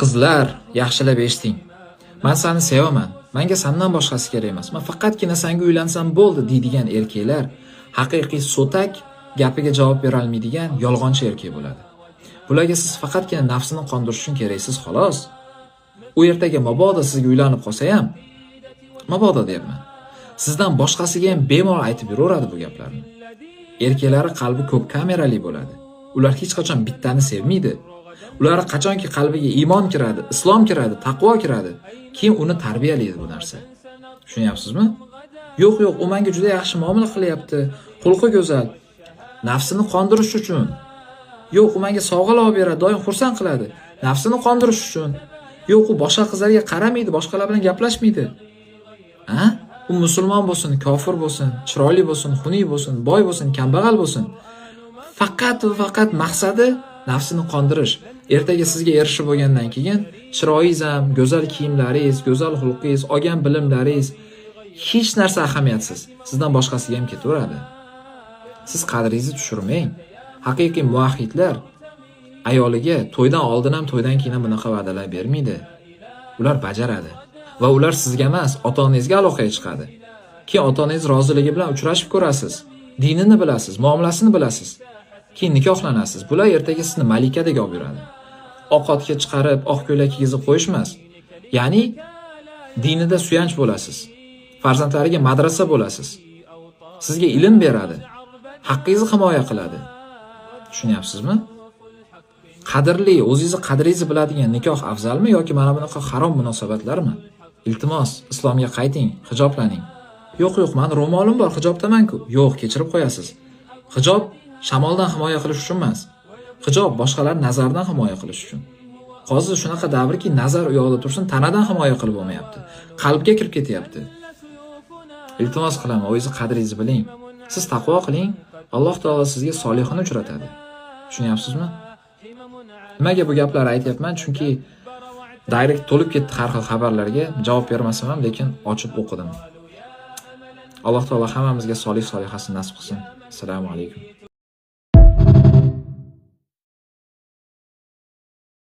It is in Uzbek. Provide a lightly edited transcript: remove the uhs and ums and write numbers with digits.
Qizlar, yaxshilab eshiting. Men seni sevaman. Menga sendan boshqasi kerak emas. Men faqatgina senga uylansam bo'ldi deydigan erkaklar haqiqiy so'tak, gapiga javob bera olmaydigan yolg'onchi erkak bo'ladi. Bularga siz faqatgina nafsini qondirish uchun keraksiz xolos. U ertaga mabodo sizga uylanib qolsa ham, mabodo deyapman. Sizdan boshqasiga ham bemalol aytib yuraveradi bu gaplarni. Erkaklari qalbi ko'p kamerali bo'ladi. Ular hech qachon bittani sevmaydi. Ular qachonki qalbiga iymon kiradi, islom kiradi, taqvo kiradi, keyin uni tarbiyalaydi bu narsa. Tushunyapsizmi? Yo'q, u menga juda yaxshi muomala qilyapti, xulqi go'zal, nafsini qondirish uchun. Yo'q, u menga sovg'alar olib beradi, doim xursand qiladi, nafsini qondirish uchun. Yo'q, u boshqa qizlarga qaramaydi, boshqalar bilan gaplashmaydi. U musulmon bo'lsin, kofir bo'lsin, chiroyli bo'lsin, xunuk bo'lsin, boy bo'lsin, kambag'al bo'lsin, faqat va faqat maqsadi nafsini qondirish. Ertaga sizga erishib bo'lgandan keyin chiroyingiz ham, go'zal kiyimlaringiz, go'zal xulqingiz, olgan bilimlaringiz hech narsa ahamiyatsiz. Sizdan boshqasiga ham ketaveradi. Siz qadringizni tushirmang. Haqiqiy muvahhidlar ayoliga to'ydan oldin ham, to'ydan keyin ham bunaqa va'dalar bermaydi. Ular bajaradi va ular sizga emas, ota-onangizga aloqaga chiqadi. Keyin ota-onangiz roziligi bilan uchrashib ko'rasiz. Dinini bilasiz, muomalasini bilasiz. Keyin nikohlanasiz. Bular ertaga sizni malikadek olib yuradi. Ovqatga chiqarib, oq ko'ylak kiygizib qo'yishmas. Ya'ni dinida suyanch bo'lasiz. Farzandlariga madrasa bo'lasiz. Sizga ilm beradi. Haqqingizni himoya qiladi. Tushunyapsizmi? Qadrli, o'zingizni qadringizni biladigan nikoh afzalmi yoki mana bunaqa harom munosabatlarmi? Iltimos, islomga qayting, hijoblaning. Yo'q, men ro'molim bor, hijobdaman-ku. Yo'q, kechirib qo'yasiz. Hijob shamoldan himoya qilish uchun emas. Hijob boshqalar nazardan himoya qilish uchun. Hozir shunaqa davrki, nazar u yoqda tursin, tanadan himoya qilib bo'lmayapti. Qalbga kirib ketyapti. Iltimos qilaman, o'zingizni qadringizni biling. Siz taqvo qiling, Alloh taolo sizga solihini uchratadi. Tushunyapsizmi? Nimaga bu gaplarni aytyapman? Chunki direkt to'lib ketdi har xil xabarlarga, javob bermasam ham, lekin ochib o'qidim. Alloh taolo hammamizga solih solihasini nasib qilsin. Assalomu alaykum.